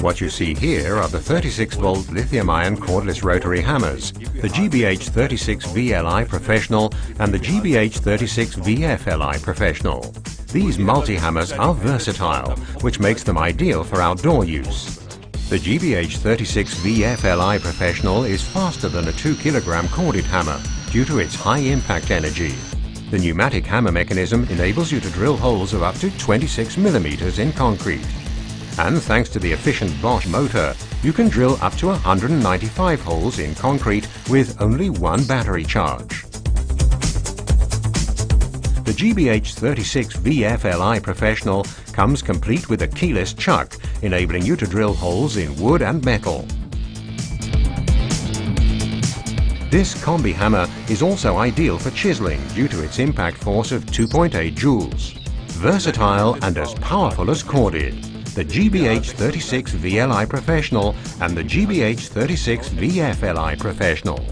What you see here are the 36-volt lithium-ion cordless rotary hammers, the GBH36VLI Professional and the GBH36VF-LI Professional. These multi-hammers are versatile, which makes them ideal for outdoor use. The GBH36VF-LI Professional is faster than a 2 kg corded hammer due to its high impact energy. The pneumatic hammer mechanism enables you to drill holes of up to 26 mm in concrete. And thanks to the efficient Bosch motor, you can drill up to 195 holes in concrete with only one battery charge. The GBH36VF-LI Professional comes complete with a keyless chuck, enabling you to drill holes in wood and metal. This combi hammer is also ideal for chiselling due to its impact force of 2.8 joules. Versatile and as powerful as corded, the GBH36VLI Professional and the GBH36VF-LI Professional.